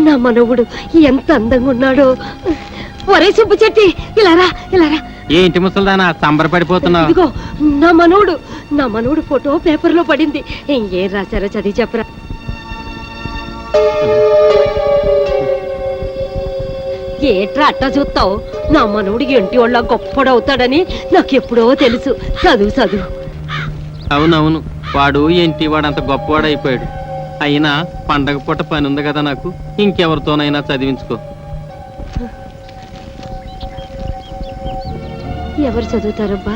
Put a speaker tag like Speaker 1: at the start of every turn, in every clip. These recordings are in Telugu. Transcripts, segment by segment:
Speaker 1: నా మనవుడు ఎంత అందంగా ఉన్నాడో. ఒరే సుబ్బు చెట్టి, ఇలారా ఇలారా.
Speaker 2: ఏంటి ముసల్దానా సంబరపడిపోతున్నావు?
Speaker 1: ఇదిగో నా మనవుడు ఫోటో పేపర్ లో పడింది. ఏం రాశారో చదివి చెప్పరా. ఏట్రా అట్టా చూస్తావు? నా మనవుడు ఇంటి వాళ్ళ గొప్పడవుతాడని నాకెప్పుడో తెలుసు. చదువు.
Speaker 2: అవునవును, వాడు ఏంటి వాడంత గొప్పవాడైపోయాడు. అయినా పండగ పూట పని ఉంది కదా నాకు, ఇంకెవరితోనైనా చదివించుకో.
Speaker 1: ఎవరు చదువుతారబ్బా?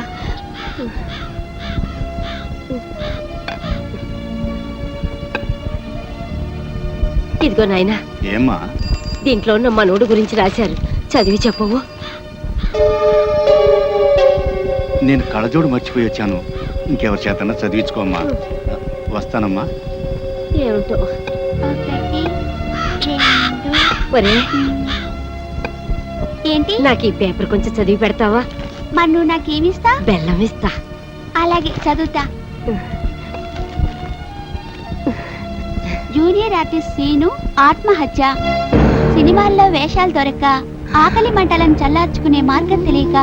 Speaker 1: ఇదిగో నాయనా.
Speaker 3: ఏమ్మా?
Speaker 1: దీంట్లో ఉన్న మనోడు గురించి రాశారు, చదివి చెప్పవు.
Speaker 3: నేను కళ్ళజోడు మర్చిపోయి వచ్చాను, ఇంకెవరి చేతన్నా చదివించుకోమ్మా. వస్తానమ్మా.
Speaker 1: ఏమిటో. ఒరే,
Speaker 4: ఏంటి?
Speaker 1: నాకు ఈ పేపర్ కొంచెం చదివి పెడతావా?
Speaker 4: మరి నువ్వు నాకేమిస్తా?
Speaker 1: బెల్లం ఇస్తా.
Speaker 4: అలాగే, చదువుతా. జూనియర్ ఆర్టిస్ట్ సీను ఆత్మహత్య. సినిమాల్లో వేషాలు దొరక్క ఆకలి మంటలను చల్లార్చుకునే మార్గం తెలియక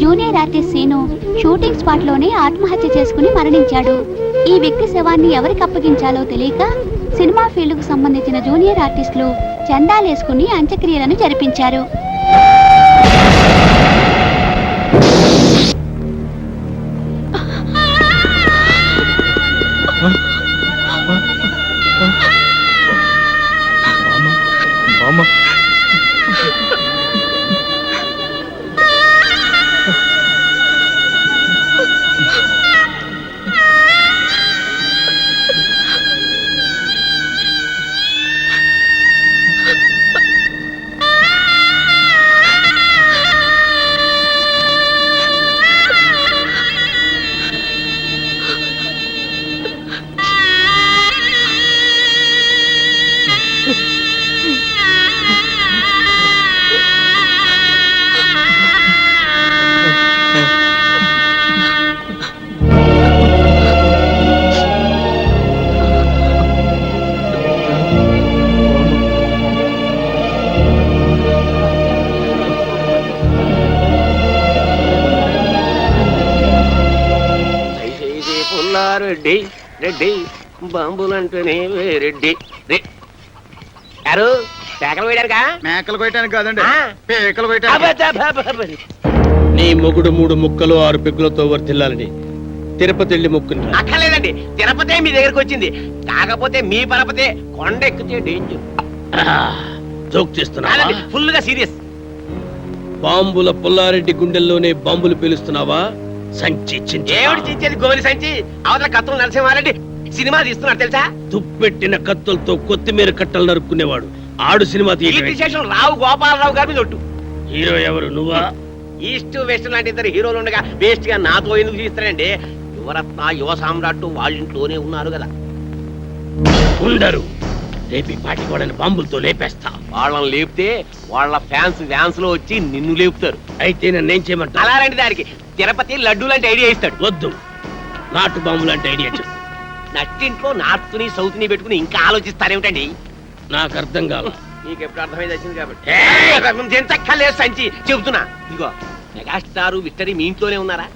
Speaker 4: junior artist Seenu shooting spot లోనే ఆత్మహత్య చేసుకుని మరణించాడు. ఈ వ్యక్తి శవాన్ని ఎవరికి అప్పగించాలో తెలియక సినిమా ఫీల్డ్ కు సంబంధించిన జూనియర్ ఆర్టిస్టులు చందాలేసుకుని అంత్యక్రియలను జరిపించారు.
Speaker 5: రెడ్డి రెడ్డి బాంబులంటేనే రెడ్డి. యారు పేకలు వేయడానికా?
Speaker 3: మేకలు కొయ్యడానికి కాదండి, పేకలు కొయ్యడానికి.
Speaker 6: నీ మొగుడు 3 ముక్కలు 6 పెగ్గులతో వర్తిల్లాలని తిరుపతి వెళ్ళి మొక్కుని.
Speaker 5: అక్కర్లేదండి, తిరుపతే మీ దగ్గరకు వచ్చింది. కాకపోతే మీ పరపతే కొండ ఎక్కితే డేంజర్.
Speaker 6: జోక్ చేస్తున్నా?
Speaker 5: ఫుల్ గా సీరియస్.
Speaker 6: బాంబుల పుల్లారెడ్డి గుండెల్లోనే బాంబులు పేలుస్తున్నావా? సంచి
Speaker 5: ఏమిటి చించేది? గోలి సంచి. అవతల కత్తులు నరసింహారెడ్డి సినిమా తీస్తున్నారు తెలుసా?
Speaker 6: తుప్పెట్టిన కత్తులతో కొత్తిమీర కట్టలు నరుక్కునేవాడు ఆడు సినిమా
Speaker 5: తీయడం. రావు గోపాలరావు గారి మీద ఒట్టు.
Speaker 6: హీరో ఎవరు? నువ్వా?
Speaker 5: ఈస్ట్ వెస్ట్ లాంటి ఇద్దరు హీరోలు ఉండగా వేస్ట్ గా నాతో ఎందుకు తీస్తారండి? యువరత్న యువ సామ్రాట్ వాళ్ళ ఇంట్లోనే ఉన్నారు కదా.
Speaker 6: ఉండరు, రేపు పాటి వాళ్ళని బాంబులతో లేపేస్తా.
Speaker 5: వాళ్ళని లేపితే వాళ్ళ ఫ్యాన్స్ లో వచ్చి నిన్ను లేపుతారు.
Speaker 6: అయితే నన్నేం చేయమంటా?
Speaker 5: అలాంటి దానికి తిరుపతి లడ్డు లాంటి ఐడియా ఇస్తాడు.
Speaker 6: వద్దు, నాటు బాంబు లాంటి ఐడియా చెప్పు.
Speaker 5: నట్టింట్లో నార్త్ ని సౌత్ ని పెట్టుకుని ఇంకా ఆలోచిస్తారేమిటండి?
Speaker 6: నాకు అర్థం కాల.
Speaker 5: నీకు ఎప్పుడు అర్థమైంది వచ్చింది కాబట్టి ఎంతక్కర్లేదు సంచి చెబుతున్నా. ఇదిగో మెగాస్టార్ విక్టరీ మీ ఇంట్లోనే ఉన్నారా?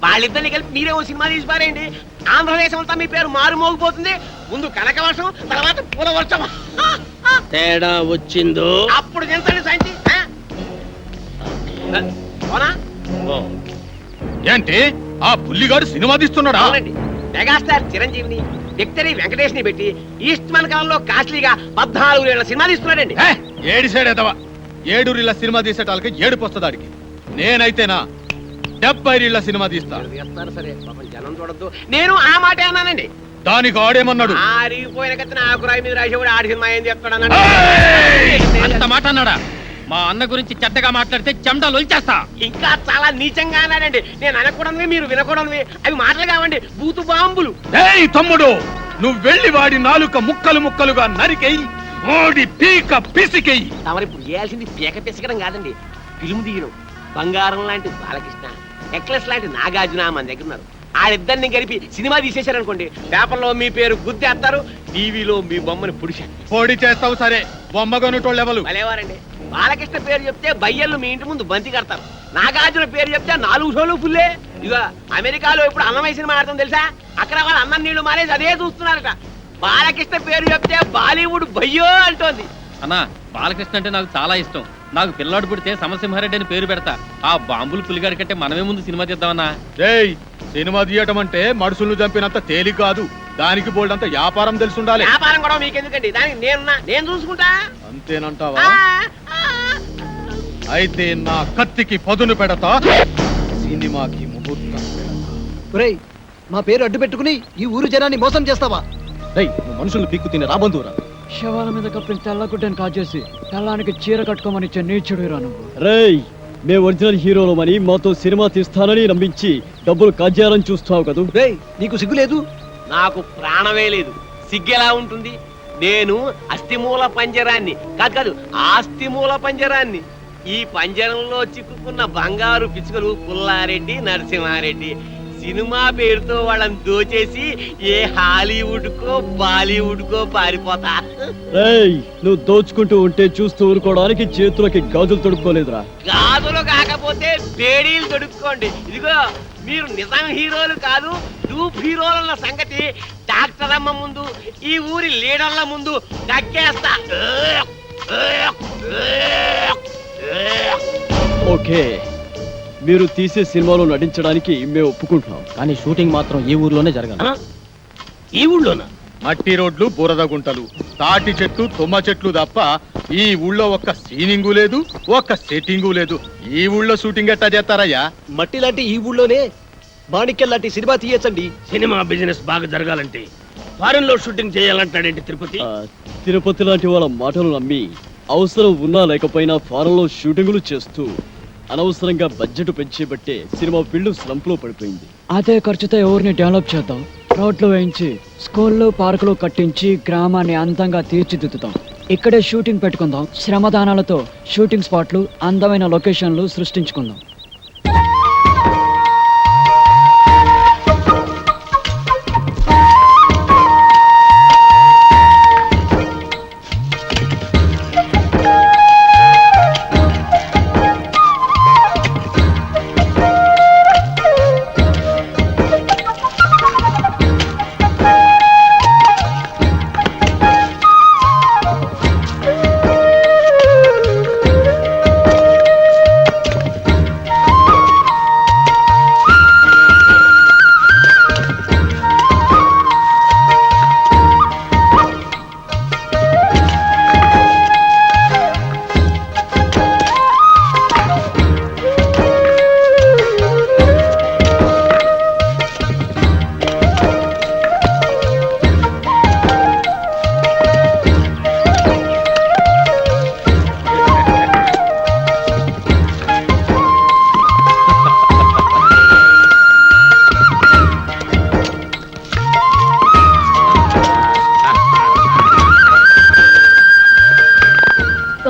Speaker 5: వాళ్ళిద్దరిని కలిపి మీరే ఓ సినిమా తీసి పారేయండి. ఆంధ్రదేశం అంతా మీ పేరు మారుమోగిపోతుంది. ముందు కనకవర్షం, తర్వాత పూలవర్షం.
Speaker 6: తేడా వచ్చిందో
Speaker 5: అప్పుడు ఎంతండి సంచి.
Speaker 3: ఏంటి ఆ పుల్లిగాడు సినిమా తీస్తున్నాడా?
Speaker 5: అవునండి, మెగాస్టార్ చిరంజీవిని విక్టరీ వెంకటేష్ ని పెట్టి ఈస్ట్ మనకాలంలో కాస్ట్లీగా 14 ఏళ్ల సినిమా తీస్తున్నాడండి.
Speaker 3: 7 సైడేదవా 7 రీళ్ల సినిమా తీసేటాలకి ఏడుపు వస్తుందాడికి. నేనైతేనా 70 రీళ్ల సినిమా తీస్తా.
Speaker 5: సరే పాపం జనం చూడద్దు. నేను ఆ మాట అన్నానండి.
Speaker 3: దానికి ఆడేమన్నాడు?
Speaker 5: ఆరిగిపోయిన కత్తిన ఆకురాయి మీద రాసేవాడు ఆడి సినిమా ఏం చెప్తాడన్నాడు.
Speaker 2: అంత మాట అన్నాడా? మా అన్న గురించి చెడ్డగా మాట్లాడితే చెమటలు వచ్చేస్తా.
Speaker 5: ఇంకా చాలా నీచంగా అన్నాడండి. నేను అనకూడదు, మీరు వినకూడదు. అవి మాటలు కావండి, బూతు బాంబులు.
Speaker 3: ఏయ్ తమ్ముడు, నువ్వు వెళ్ళి వాడి నాలుక ముక్కలు ముక్కలుగా నరికెయ్యి, ఓడి పీక పిసికెయ్యి.
Speaker 5: తమరిప్పుడు చేయాల్సింది పీక పిసకడం కాదండి, ఫిల్మ్ తీయడం. బంగారం లాంటి బాలకృష్ణ, నెక్లెస్ లాంటి నాగార్జున మన దగ్గర ఉన్నారు. ఆడిద్దరిని కలిపి సినిమా తీసేశారనుకోండి, పేపర్లో మీ పేరు గుద్దేస్తారు, టీవీలో మీ బొమ్మని పుడిచారు.
Speaker 3: పోటీ చేస్తావు సరే, బొమ్మగొనుటోళ్ళు ఎవరు?
Speaker 5: భలేవారండి. బాలకృష్ణ పేరు చెప్తే బయ్యర్లు మీ ఇంటి ముందు బంతి కడతారు. నాగార్జున పేరు చెప్తే 4 షోలు ఫుల్లే. ఇక అమెరికాలో ఇప్పుడు అన్నమయ్య సినిమా ఆడతాం తెలుసా? అక్కడ వాళ్ళు అన్నం నీళ్లు మానేసి అదే చూస్తున్నారట. బాలకృష్ణ పేరు చెప్తే బాలీవుడ్ బయ్యో అంటోంది.
Speaker 2: అన్నా, బాలకృష్ణ అంటే నాకు చాలా ఇష్టం. నాకు పిల్లాడు పుడితే సమసింహారెడ్డి అని పేరు పెడతా. ఆ బాంబులు పులిగాడి కంటే మనమే ముందు సినిమా తీద్దామన్నా.
Speaker 3: రేయ్, సినిమా తీయటం అంటే మనుషులను చంపినంత తేలిక కాదు. దానికి బోల్డంత వ్యాపారం తెలుసుండాలి.
Speaker 5: వ్యాపారం కూడా మీకెందుకండి, దానికి నేను చూసుకుంటా.
Speaker 3: అంతేనంటావా? అయితే నా కత్తికి పదును పెడతా, సినిమాకి ముహూర్తం పెడతా.
Speaker 7: మా పేరు అడ్డు పెట్టుకుని ఈ ఊరు జనాన్ని మోసం చేస్తావా?
Speaker 6: మనుషులు పీక్కు తిని రాబందురా.
Speaker 8: శవాల మీద కప్పిన తెల్లగుడ్డని కాజేసి తెల్లానికి చీర కట్టుకోమని నీచుడు రాను.
Speaker 9: రేయ్, మేము ఒరిజినల్ హీరోలమని మాతో సినిమా తీస్తానని నమ్మించి డబ్బులు కాజేయాలని చూస్తావు కదూ.
Speaker 7: రేయ్, నీకు సిగ్గు లేదు?
Speaker 5: నాకు ప్రాణమే లేదు, సిగ్గెలా ఉంటుంది? నేను అస్థిమూల పంజరాన్ని కాదు ఆస్తిమూల పంజరాన్ని. ఈ పంజరంలో చిక్కుకున్న బంగారు పిచ్చుకలు పుల్లారెడ్డి, నరసింహారెడ్డి. సినిమా పేరుతో వాళ్ళని దోచేసి ఏ హాలీవుడ్ కో బాలీవుడ్ కో పారిపోతా.
Speaker 9: రేయ్, నువ్వు దోచుకుంటూ ఉంటే చూస్తూ ఊరుకోవడానికి చేతులకి గాజులు తొడుక్కోలేదురా.
Speaker 5: గాజులు కాకపోతే బేడీలు తొడుక్కోండి. ఇదిగో, మీరు నిజం హీరోలు కాదు, డూప్ హీరోల సంగతి డాక్టర్ అమ్మ ముందు, ఈ ఊరి లీడర్ల ముందు దక్కేస్తా.
Speaker 9: ఓకే, మీరు తీసే సినిమాలో నటించడానికి మేము ఒప్పుకుంటున్నాం, కానీ షూటింగ్ మాత్రం ఈ ఊర్లోనే జరగాలి.
Speaker 5: ఈ ఊళ్ళోనా?
Speaker 3: మట్టి రోడ్లు, బురద గుంటలు, తాటి చెట్లు, తుమ్మ చెట్లు తప్ప ఈ ఊళ్ళో ఒక్క సీనింగు లేదు, ఒక్క సెట్టింగు లేదు. ఈ ఊళ్ళో షూటింగ్ ఎట్టా చేస్తారయ్యా?
Speaker 7: మట్టి లాంటి ఈ ఊళ్ళోనే మాణిక్యం లాంటి సినిమా తీయచ్చండి.
Speaker 6: సినిమా బిజినెస్ బాగా జరగాలంటే ఫారెన్ లో షూటింగ్ చేయాలంటాడేంటి తిరుపతి?
Speaker 9: తిరుపతి లాంటి వాళ్ళ మాటలు నమ్మి అవసరం ఉన్నా లేకపోయినా ఫారెన్లో షూటింగులు చేస్తూ అనవసరంగా బడ్జెట్ పెంచేబట్టే సినిమా ఫీల్డ్ స్లంప్ లో పడిపోయింది.
Speaker 8: అదే ఖర్చుతో ఎవరిని డెవలప్ చేద్దాం, రోడ్లు వేయించి స్కూళ్ళు పార్కులు కట్టించి గ్రామాన్ని అందంగా తీర్చిదిద్దుతాం. ఇక్కడే షూటింగ్ పెట్టుకుందాం. శ్రమదానాలతో షూటింగ్ స్పాట్లు, అందమైన లొకేషన్లు సృష్టించుకుందాం.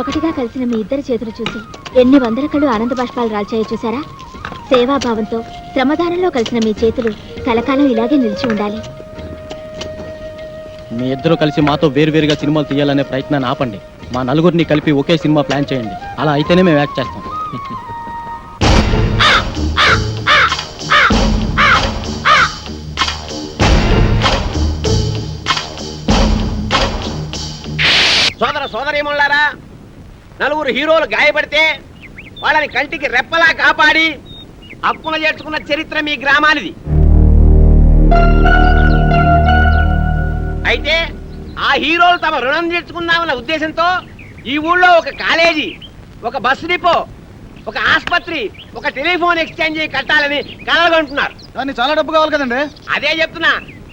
Speaker 4: ఒకటిగా కలిసిన మీ ఇద్దరి చేతులు చూసి ఎన్ని వందల కళ్ళు ఆనంద బాష్పాలు రాల్చాయో చూసారా? సేవాభావంతో శ్రమదానంలో కలిసిన మీ చేతులు కలకాలం ఇలాగే నిలిచి ఉండాలి.
Speaker 9: మీ ఇద్దరు కలిసి మాతో వేరువేరుగా సినిమాలు తీయాలనే ప్రయత్నాన్ని ఆపండి. మా నలుగురిని కలిపి ఒకే సినిమా ప్లాన్ చేయండి. అలా అయితేనే మేము యాక్ట్ చేస్తాం.
Speaker 5: సోదరీమణులారా, నలుగురు హీరోలు గాయపడితే వాళ్ళని కంటికి రెప్పలా కాపాడి హక్కున చేర్చుకున్న చరిత్ర మీ గ్రామానిది. అయితే ఆ హీరోలు తమ రుణం తీర్చుకున్నామన్న ఉద్దేశంతో ఈ ఊళ్ళో ఒక కాలేజీ, ఒక బస్సు డిపో, ఒక ఆసుపత్రి, ఒక టెలిఫోన్ ఎక్స్చేంజ్ కట్టాలని కలగంటున్నారు.
Speaker 7: దాన్ని చాలా డబ్బు కావాలి కదండి.
Speaker 5: అదే చెప్తున్నా.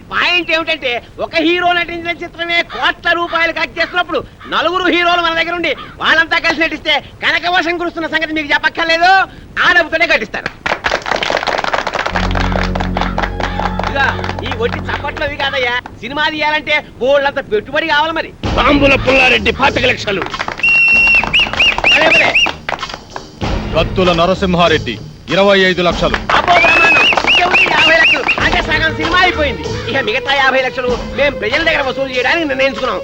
Speaker 5: పాయింట్ ఏమిటంటే, ఒక హీరో నటించిన చిత్రమే కోట్ల రూపాయలు ఖర్చు చేస్తున్నప్పుడు నలుగురు హీరోలు మన దగ్గర ఉండి వాళ్ళంతా కలిసి నటిస్తే కనకవర్షం కురుస్తున్న సంగతి మీకు చెప్పక్కర్లేదు. ఆ డబ్బుతోనే కట్టిస్తారు. ఇక ఈ ఒట్టి చప్పట్లవి కాదయ్యా, సినిమా తీయాలంటే బోళ్ళంత పెట్టుబడి కావాలి. మరి
Speaker 6: బాంబుల పుల్లారెడ్డి 25 లక్షలు,
Speaker 5: అదే పదే.
Speaker 3: కత్తుల నరసింహారెడ్డి 25 లక్షలు,
Speaker 5: అబ్బో బ్రహ్మాండం, ఇంకెవరికి 50 లక్షలు. అయిపోయింది. ఇక మిగతా 50 లక్షలు మేము ప్రజల దగ్గర వసూలు చేయడానికి నిర్ణయించుకున్నాం.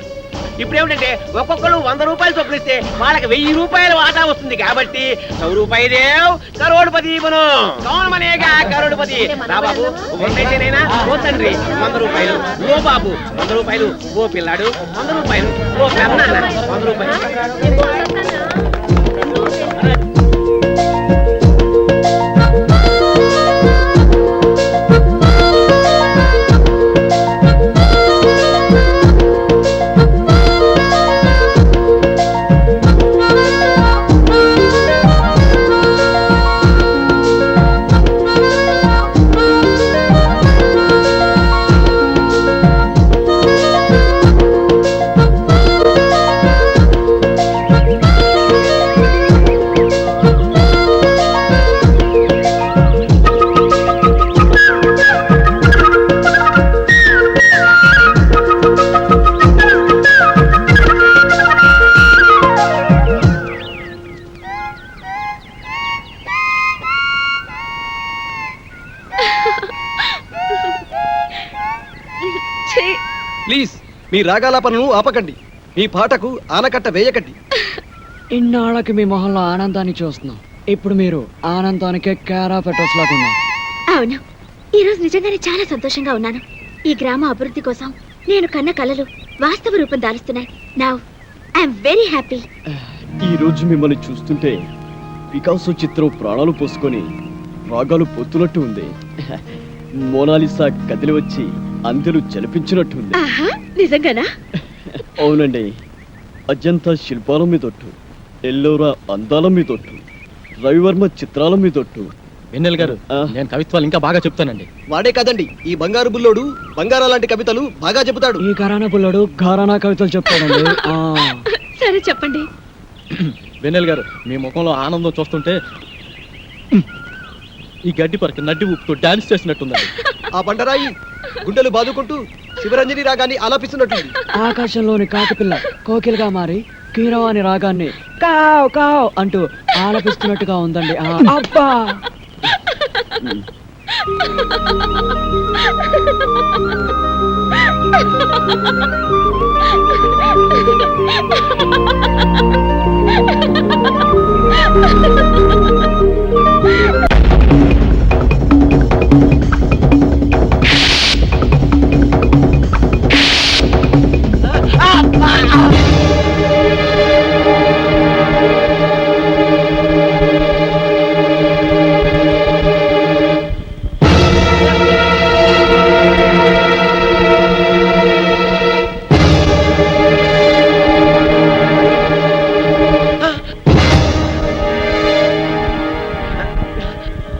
Speaker 5: ఇప్పుడు ఏమిటంటే ఒక్కొక్కరు 100 రూపాయలు చొప్పున ఇస్తే వాళ్ళకి 1000 రూపాయలు వాటా వస్తుంది. కాబట్టి 100 రూపాయి దేవ్ కరోడ్పతి బను. కౌన్ మనేగా కరోడ్పతి. రా బాబు, ఒకటైతేనైనా ఓ తండ్రి 100 రూపాయలు, ఓ బాబు 100 రూపాయలు, ఓ పిల్లాడు 100 రూపాయలు, ఓ పెద్దనాన్న 100 రూపాయలు.
Speaker 7: ప్లీజ్ మీ రాగాలాపనను ఆపకండి. మీ పాటకు ఆనకట్ట వేయకండి.
Speaker 8: ఇన్నాళ్ళకి మీ మొహంలో ఆనందాన్ని చూస్తున్నాం. ఇప్పుడు మీరు ఆనందానికే కేరా పెట్రోల్స్ లాగా ఉన్నారు.
Speaker 4: అవును, ఈరోజు నిజంగానే చాలా సంతోషంగా ఉన్నాను. ఈ గ్రామ అభివృద్ధి కోసం నేను కన్న కలలు వాస్తవ రూపం దాలుస్తున్నాయి. Now I'm very happy.
Speaker 9: ఈ రోజు మిమ్మల్ని చూస్తుంటే పికాసో చిత్రం ప్రాణాలు పోసుకొని రాగాలు పొత్తునట్టు ఉంది. మోనాలిసా కదిలి వచ్చి అందరూ జలిపించినట్టు ఉంది.
Speaker 4: నిజంగానా?
Speaker 9: అవునండి, అజంతా శిల్పాల మీదొట్టు, ఎల్లోరా అందాల మీదొట్టు, రవివర్మ చిత్రాల మీదొట్టు.
Speaker 2: వెన్నెల గారు, నేను కవిత్వాలు ఇంకా బాగా చెప్తానండి.
Speaker 7: వాడే కాదండి, ఈ బంగారు బుల్లోడు బంగారా లాంటి కవితలు బాగా చెబుతాడు.
Speaker 8: ఈ కరానా పుల్లడు గారానా కవితలు చెప్తాడండి.
Speaker 4: సరే చెప్పండి.
Speaker 2: వెన్నెల గారు, మీ ముఖంలో ఆనందం చూస్తుంటే ఈ గడ్డి పరక నడ్డి ఊపుతూ డాన్స్ చేసినట్టుందండి.
Speaker 7: ఆ బండరాయి గుండెలు బాదుకుంటూ శివరంజని రాగాన్ని ఆలాపిస్తున్నట్టుంది.
Speaker 8: ఆకాశంలోని కాకిపిల్ల కోకిలుగా మారి కీరవాణి రాగాన్ని కావ్ కావ్ అంటూ ఆలపిస్తున్నట్టుగా ఉందండి. అబ్బా,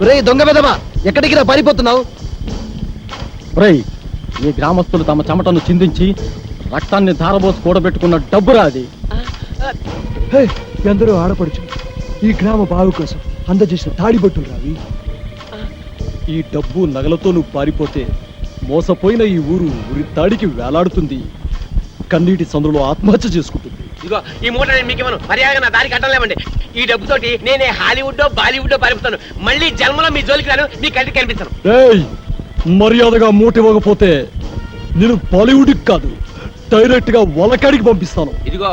Speaker 7: రే దొంగ వెదవా, ఎక్కడికి రా పారిపోతున్నావు?
Speaker 2: రేయ్, ఈ గ్రామస్తులు తమ చెమటను చిందించి రక్తాన్ని ధారబోసి కూడబెట్టుకున్న డబ్బురా అది.
Speaker 8: ఎందరో ఆడపడుచు ఈ గ్రామ బావు కోసం అందజేసిన తాడిబొట్టులు రావి.
Speaker 9: ఈ డబ్బు నగలతో నువ్వు పారిపోతే మోసపోయిన ఈ ఊరు ఉరి తాడికి వేలాడుతుంది. కన్నీటి సందులో ఆత్మహత్య చేసుకుంటుంది.
Speaker 5: ఇదిగో ఈ మూట నేను మీకు ఇవ్వను. మర్యాదగా నా దారికి అడ్డం లేవండి. ఈ డబ్బుతోటి నేనే హాలీవుడ్ బాలీవుడ్ పారిపోతాను. మళ్ళీ జన్మలో మీ జోలికి రాను, మీ కంటికి కనిపించను.
Speaker 9: ఏయ్, మర్యాదగా మూట ఇవ్వకపోతే నేను బాలీవుడ్కి కాదు, డైరెక్ట్ గా వలకాడికి పంపిస్తాను.
Speaker 5: ఇదిగో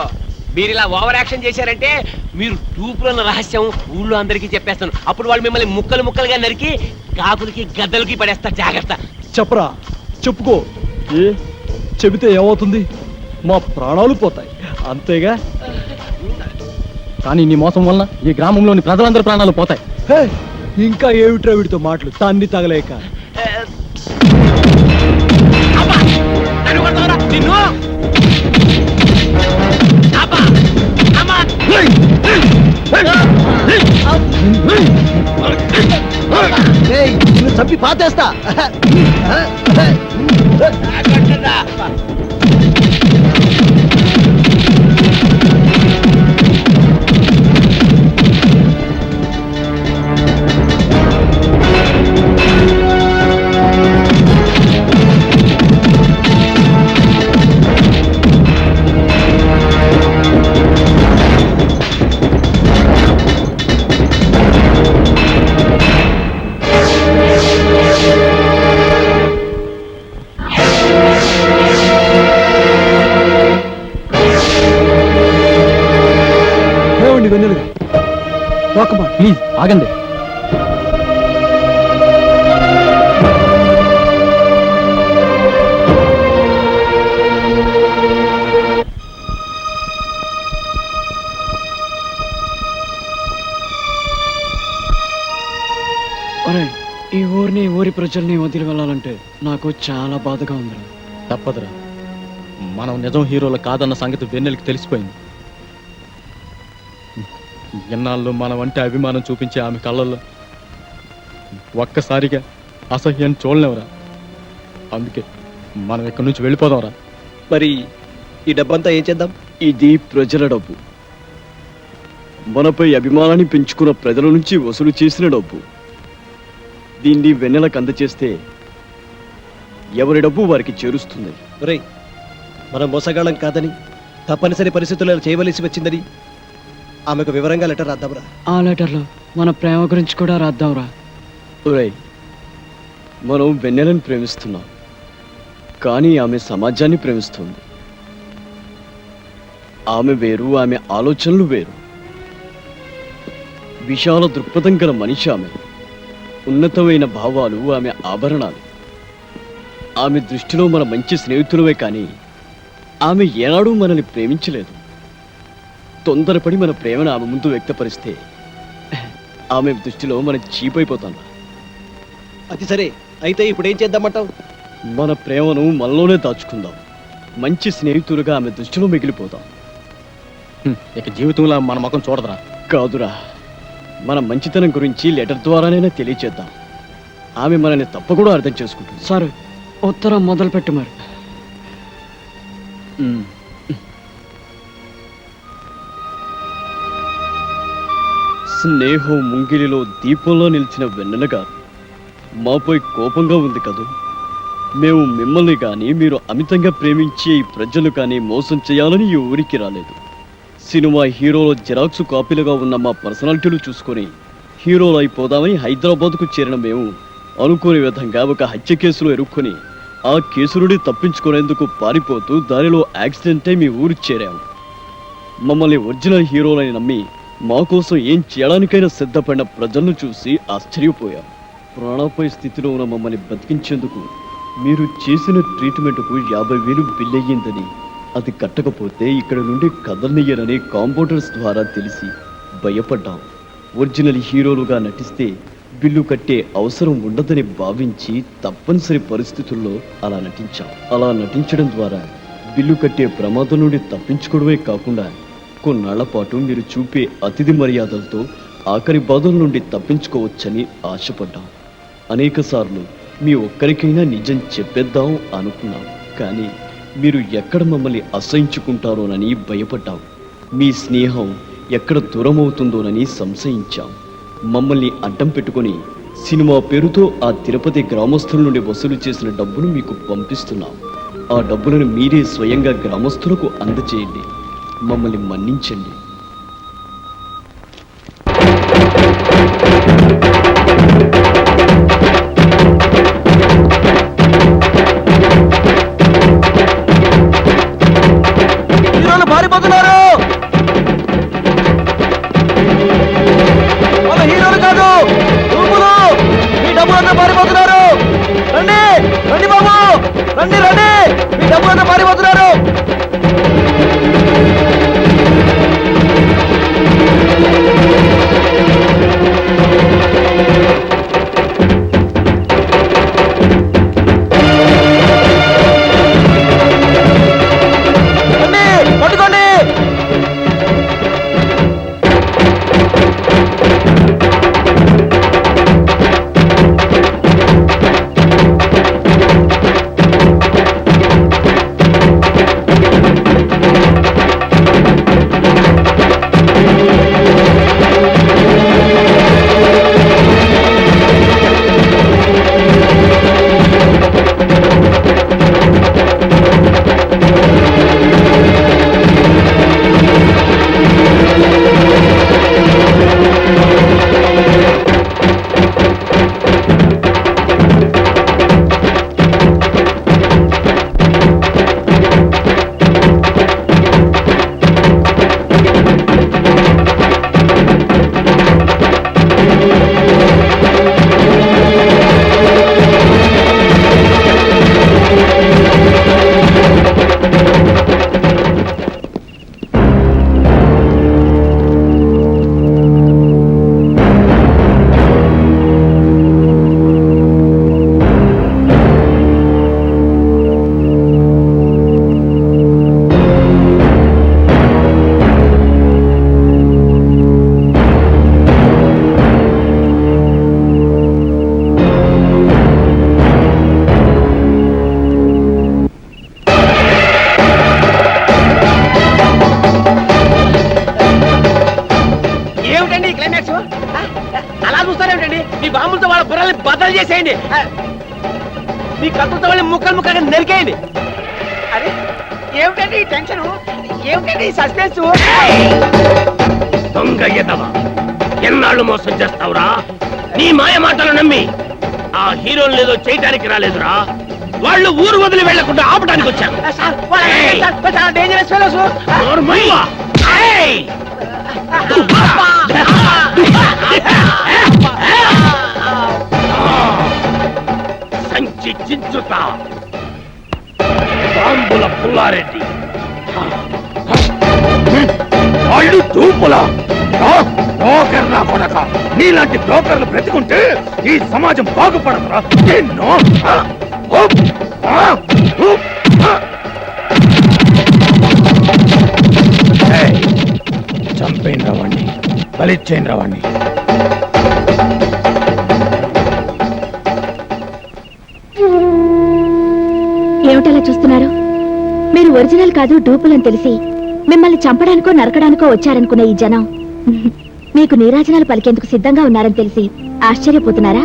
Speaker 5: మీరు ఇలా ఓవర్ యాక్షన్ చేశారంటే మీరు టూపులో ఉన్న రహస్యం ఊళ్ళో అందరికీ చెప్పేస్తాను. అప్పుడు వాళ్ళు మిమ్మల్ని ముక్కలు ముక్కలుగా నరికి కాకులకి గద్దలకి పడేస్తారు. జాగ్రత్త.
Speaker 9: చెప్పరా, చెప్పుకో. ఏ చెబితే ఏమవుతుంది? మా ప్రాణాలు పోతాయి, అంతేగా.
Speaker 2: కానీ నీ మోసం వలన ఈ గ్రామంలోని ప్రజలందరి ప్రాణాలు పోతాయి.
Speaker 8: ఇంకా ఏమిట్రా వీడితో మాటలు తాన్ని తగలేక.
Speaker 5: నన్ను కొడతావరా? నిన్ను అబ్బా! అమ్మా!
Speaker 7: నిన్ను చంపి పాతేస్తా.
Speaker 8: ఇవ్వండి వెన్నెలు రాకమ్మా ప్లీజ్ ఆగండి. ఒరేయ్, ఈ ఊరిని ఊరి ప్రజల్ని వదిలి వెళ్ళాలంటే నాకు చాలా బాధగా ఉందిరా.
Speaker 3: తప్పదురా, మనం నిజం హీరోలు కాదన్న సంగతి వెన్నెలకి తెలిసిపోయింది. ఎన్నాళ్ళు మనం అంటే అభిమానం చూపించే ఆమె కళ్ళల్లో ఒక్కసారిగా అసహ్యం చూడలేవురా. అందుకే మనం ఇక్కడి నుంచి వెళ్ళిపోదాంరా.
Speaker 7: మరి ఈ డబ్బంతా ఏం చేద్దాం?
Speaker 9: ఇది ప్రజల డబ్బు, మనపై అభిమానాన్ని పెంచుకున్న ప్రజల నుంచి వసూలు చేసిన డబ్బు. దీన్ని వెన్నెలకు అందచేస్తే ఎవరి డబ్బు వారికి చేరుస్తుంది.
Speaker 7: ఒరేయ్, మనం మోసగాళ్ళం కాదని, తప్పనిసరి పరిస్థితుల్లో చేయవలసి వచ్చిందని ఆమెకు వివరంగా లెటర్ రాద్దాంరా.
Speaker 8: ఆ లెటర్లో మన ప్రేమ గురించి కూడా రాద్దాంరా.
Speaker 9: ఒరేయ్, మనం వెన్నెలను ప్రేమిస్తున్నాం, కానీ ఆమె సమాజాన్ని ప్రేమిస్తుంది. ఆమె వేరు, ఆమె ఆలోచనలు వేరు. విశాల దృక్పథం గల మనిషి ఆమె. ఉన్నతమైన భావాలు ఆమె ఆభరణాలు. ఆమె దృష్టిలో మన మంచి స్నేహితులమే కానీ ఆమె ఏనాడూ మనల్ని ప్రేమించలేదు. తొందరపడి మన ప్రేమను ఆమె ముందు వ్యక్తపరిస్తే ఆమె దృష్టిలో మనం చీపైపోతాం.
Speaker 7: అది సరే, అయితే ఇప్పుడు ఏం చేద్దామంటావు?
Speaker 9: మన ప్రేమను మనలోనే దాచుకుందాం. మంచి స్నేహితులుగా ఆమె దృష్టిలో మిగిలిపోతాం.
Speaker 3: ఇక జీవితంలో మన ముఖం చూడదురా.
Speaker 9: కాదురా, మన మంచితనం గురించి లెటర్ ద్వారానైనా తెలియచేద్దాం. ఆమె మనల్ని తప్పకుండా అర్థం చేసుకుంటుంది.
Speaker 8: సరే, ఉత్తరం మొదలు పెట్టు మరి.
Speaker 9: స్నేహం ముంగిలిలో దీపంలో నిలిచిన వెన్నెల గారు మాపై కోపంగా ఉంది కదూ. మేము మిమ్మల్ని కానీ మీరు అమితంగా ప్రేమించే ఈ ప్రజలు కానీ మోసం చేయాలని ఈ ఊరికి రాలేదు. సినిమా హీరోలో జిరాక్స్ కాపీలుగా ఉన్న మా పర్సనాలిటీలు చూసుకొని హీరోలు అయిపోదామని హైదరాబాద్కు చేరిన మేము అనుకోని విధంగా ఒక హత్య కేసులో ఇరుక్కొని ఆ కేసు నుండి తప్పించుకునేందుకు పారిపోతూ దారిలో యాక్సిడెంట్ అయి మీ ఊరు చేరాము. మమ్మల్ని ఒరిజినల్ హీరోలని నమ్మి మా కోసం ఏం చేయడానికైనా సిద్ధపడిన ప్రజలను చూసి ఆశ్చర్యపోయాం. ప్రాణాపాయ స్థితిలో ఉన్న మమ్మల్ని బతికించేందుకు మీరు చేసిన ట్రీట్మెంట్కు 50,000 బిల్ అయ్యిందని, అది కట్టకపోతే ఇక్కడ నుండి కదలనియ్యరని కాంపౌండర్స్ ద్వారా తెలిసి భయపడ్డాం. ఒరిజినల్ హీరోలుగా నటిస్తే బిల్లు కట్టే అవసరం ఉండదని భావించి తప్పనిసరి పరిస్థితుల్లో అలా నటించాం. అలా నటించడం ద్వారా బిల్లు కట్టే ప్రమాదం నుండి తప్పించుకోవడమే కాకుండా కొన్నాళ్ల పాటు మీరు చూపే అతిథి మర్యాదలతో ఆఖరి బాధల నుండి తప్పించుకోవచ్చని ఆశపడ్డాం. అనేక సార్లు మీ ఒక్కరికైనా నిజం చెప్పేద్దాం అనుకున్నాం, కానీ మీరు ఎక్కడ మమ్మల్ని అసహించుకుంటారోనని భయపడ్డాం. మీ స్నేహం ఎక్కడ దూరం అవుతుందోనని సంశయించాం. మమ్మల్ని అడ్డం పెట్టుకొని సినిమా పేరుతో ఆ తిరుపతి గ్రామస్తుల నుండి వసూలు చేసిన డబ్బును మీకు పంపిస్తున్నాం. ఆ డబ్బులను మీరే స్వయంగా గ్రామస్తులకు అందచేయండి. మమ్మల్ని మన్నించండి.
Speaker 7: పారిపోతున్నారు, వాళ్ళ హీరోలు కాదు, రూపులు. మీ డబ్బులంతా పారిపోతున్నారు. రండి రండి బాబు, రండి రండి, మీ డబ్బులంతా పారిపోతున్నారు. పట్టుకోండి.
Speaker 5: గుర్రాన్ని బదలు చేసేయండి. మీ కత్తుతో వాళ్ళని ముక్కలు ముక్కలుగా నరికేయండి. అరే ఏమిటండి ఈ టెన్షన్, ఏమిటండి ఈ సస్పెన్స్?
Speaker 10: దొంగ ఎదవా, ఎన్నాళ్ళు మోసం చేస్తావురా? నీ మాయ మాటలు నమ్మి ఆ హీరోలు ఏదో చేయటానికి రాలేదురా, వాళ్ళు ఊరు వదిలి వెళ్లకుండా ఆపడానికి వచ్చారు.
Speaker 5: Dangerous fellows.
Speaker 10: నోర్మయ్యా. ఏయ్! సంచి చించుతా, బాంబుల పుల్లారెడ్డి, వాళ్ళు చూపులా బ్రోకర్లా కొడక. నీలాంటి బ్రోకర్లు బ్రతికుంటే ఈ సమాజం బాగుపడదురా. ఎన్నో చంపేం రావాణ్ణి, బలిచ్చేం రావాణ్ణి.
Speaker 4: ఏమిటలా చూస్తున్నారు? మీరు ఒరిజినల్ కాదు డూపులని తెలిసి మిమ్మల్ని చంపడానికో నరకడానికో వచ్చారనుకున్న ఈ జనం మీకు నీరాజనాలు పలికేందుకు సిద్ధంగా ఉన్నారని తెలిసి ఆశ్చర్యపోతున్నారా?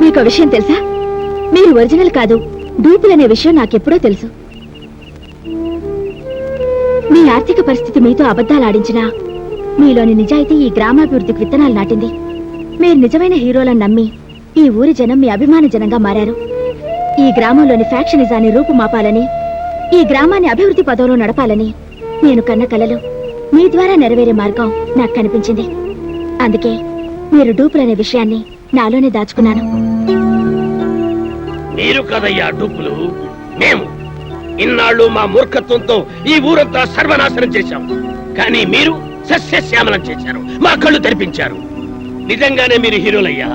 Speaker 4: మీకు విషయం తెలుసా? మీరు ఒరిజినల్ కాదు డూపులనే విషయం నాకెప్పుడో తెలుసు. మీ ఆర్థిక పరిస్థితి మీతో అబద్ధాలు ఆడించినా మీలోని నిజాయితీ ఈ గ్రామాభివృద్ధికి విత్తనాలు నాటింది. మీరు నిజమైన హీరోలను నమ్మి ఈ ఊరి జనం మీ అభిమాన జనంగా మారారు. ఈ గ్రామంలోని ఫ్యాక్షనిజాన్ని రూపుమాపాలని, ఈ గ్రామాన్ని అభివృద్ధి పదంలో నడపాలని నేను కన్న కలలు మీ ద్వారా నెరవేరే మార్గం నాకు కనిపించింది. అందుకే మీరు డూపులనే విషయాన్ని నాలోనే దాచుకున్నాను.
Speaker 10: మీరు కదయ్యా డూపులు, మేము ఇన్నాళ్ళు మా మూర్ఖత్వంతో ఈ ఊరంతా సర్వనాశనం చేశాం. కానీ మీరు సస్యశ్యామలం చేశారు, మా కళ్ళు తెరిపించారు. నిజంగానే మీరు హీరోలయ్యా.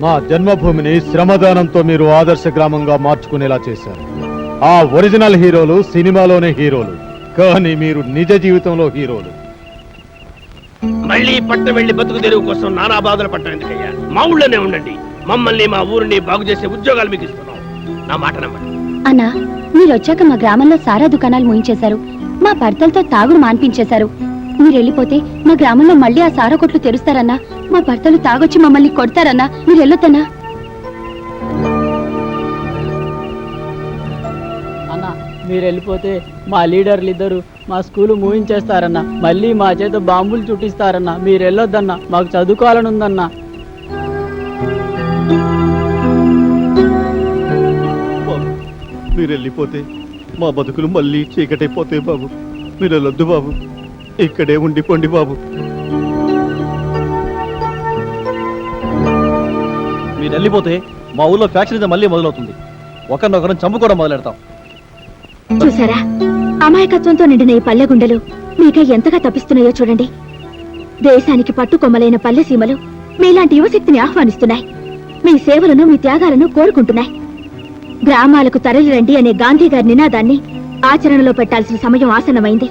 Speaker 3: మా జన్మభూమిని శ్రమదానంతో మీరు ఆదర్శ గ్రామంగా మార్చుకునేలా చేశారు. ఆ ఒరిజినల్ హీరోలు సినిమాలోనే హీరోలు, కానీ మీరు నిజ జీవితంలో హీరోలు.
Speaker 10: మళ్ళీ పట్నం వెళ్లి బతుకు తెరువు కోసం నానా బాధలు పట్టడం ఎందుకయ్యా? మా ఊళ్ళోనే ఉండండి. మమ్మల్ని మా ఊరిని బాగు చేసే ఉద్యోగాలు మీకు ఇస్తున్నాం. నా మాట నమ్మండి.
Speaker 4: అన్నా, మీరు వచ్చాక మా గ్రామంలో సారా దుకాణాలు మూయించేశారు, మా భర్తలతో తాగుడు మాన్పించేశారు. మీరు వెళ్ళిపోతే మా గ్రామంలో మళ్ళీ ఆ సారా కొట్లు తెరుస్తారన్నా, మా భర్తలు తాగొచ్చి మమ్మల్ని కొడతారన్నా. మీరు వెళ్ళొద్దన్నా.
Speaker 8: అన్న మీరు వెళ్ళిపోతే మా లీడర్లు ఇద్దరు మా స్కూలు మూయించేస్తారన్న, మళ్ళీ మా చేత బాంబులు చుట్టిస్తారన్న. మీరు వెళ్ళొద్దన్న, మాకు చదువుకోవాలని ఉందన్న.
Speaker 3: మీరు వెళ్ళిపోతే మా బతుకులు మళ్ళీ చీకటైపోతాయి బాబు. మీరు వెళ్ళొద్దు బాబు, ఇక్కడే ఉండిపోండి బాబు.
Speaker 7: మీరు వెళ్ళిపోతే మా ఊళ్ళో ఫ్యాక్షన్ మళ్ళీ మొదలవుతుంది. ఒకరినొకరం చంపుకోవడం మొదలెడతాం.
Speaker 4: చూసారా, అమాయకత్వంతో నిండిన ఈ పల్లె గుండెలు మీకై ఎంతగా తప్పిస్తున్నాయో చూడండి. దేశానికి పట్టుకొమ్మలైన పల్లె సీమలు మీలాంటి యువశక్తిని ఆహ్వానిస్తున్నాయి. మీ సేవలను, మీ త్యాగాలను కోరుకుంటున్నాయి. గ్రామాలకు తరలిరండి అనే గాంధీ గారి నినాదాన్ని ఆచరణలో పెట్టాల్సిన సమయం ఆసన్నమైంది.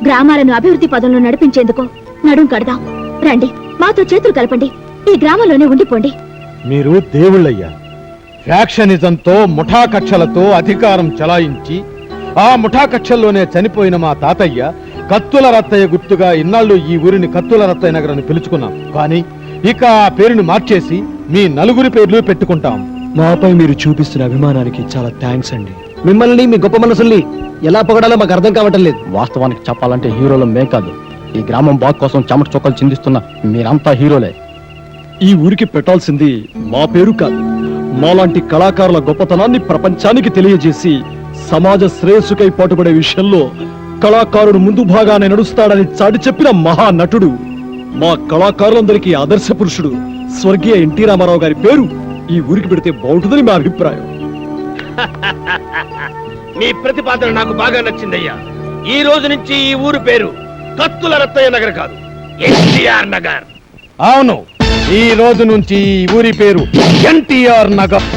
Speaker 4: గ్రామాలను అభివృద్ధి పదంలో నడిపించేందుకు నడుం కడదాం. రండి, మాతో చేతులు కలపండి, ఈ గ్రామంలోనే ఉండిపోండి.
Speaker 3: మీరు దేవుళ్ళయ్యా. ఫ్యాక్షనిజంతో ముఠా కక్షలతో అధికారం చలాయించి ఆ ముఠా కక్షల్లోనే చనిపోయిన మా తాతయ్య కత్తుల రత్తయ్య గుర్తుగా ఇన్నాళ్ళు ఈ ఊరిని కత్తుల రత్తయ్య నగర్ అని పిలుచుకున్నాం. కానీ ఇక ఆ పేరును మార్చేసి మీ నలుగురి పేర్లు పెట్టుకుంటాం.
Speaker 9: మాపై మీరు చూపిస్తున్న అభిమానానికి చాలా థ్యాంక్స్ అండి.
Speaker 7: మిమ్మల్ని, మీ గొప్ప మనసుల్ని ఎలా పొగడాలో మాకు అర్థం కావటం లేదు.
Speaker 11: వాస్తవానికి చెప్పాలంటే హీరోలు మేం కాదు, ఈ గ్రామం బాగు కోసం చెమట చొక్కలు చిందిస్తున్న మీరంతా హీరోలే.
Speaker 9: ఈ ఊరికి పెట్టాల్సింది మా పేరు కాదు, మాలాంటి కళాకారుల గొప్పతనాన్ని ప్రపంచానికి తెలియజేసి సమాజ శ్రేయస్సుకై పాటుపడే విషయంలో కళాకారుడు ముందు భాగానే నడుస్తాడని చాటి చెప్పిన మహా నటుడు, మా కళాకారులందరికీ ఆదర్శ పురుషుడు స్వర్గీయ ఎన్టీ రామారావు గారి పేరు ఈ ఊరికి పెడితే బాగుంటుందని మా అభిప్రాయం.
Speaker 10: మీ ప్రతిపాదన నాకు బాగా నచ్చిందయ్యా. ఈ రోజు నుంచి ఈ ఊరు పేరు కత్తుల రత్తయ్య నగర్ కాదు, ఎన్టీఆర్ నగర్.
Speaker 3: అవును, ఈ రోజు నుంచి ఈ ఊరి పేరు ఎన్టీఆర్ నగర్.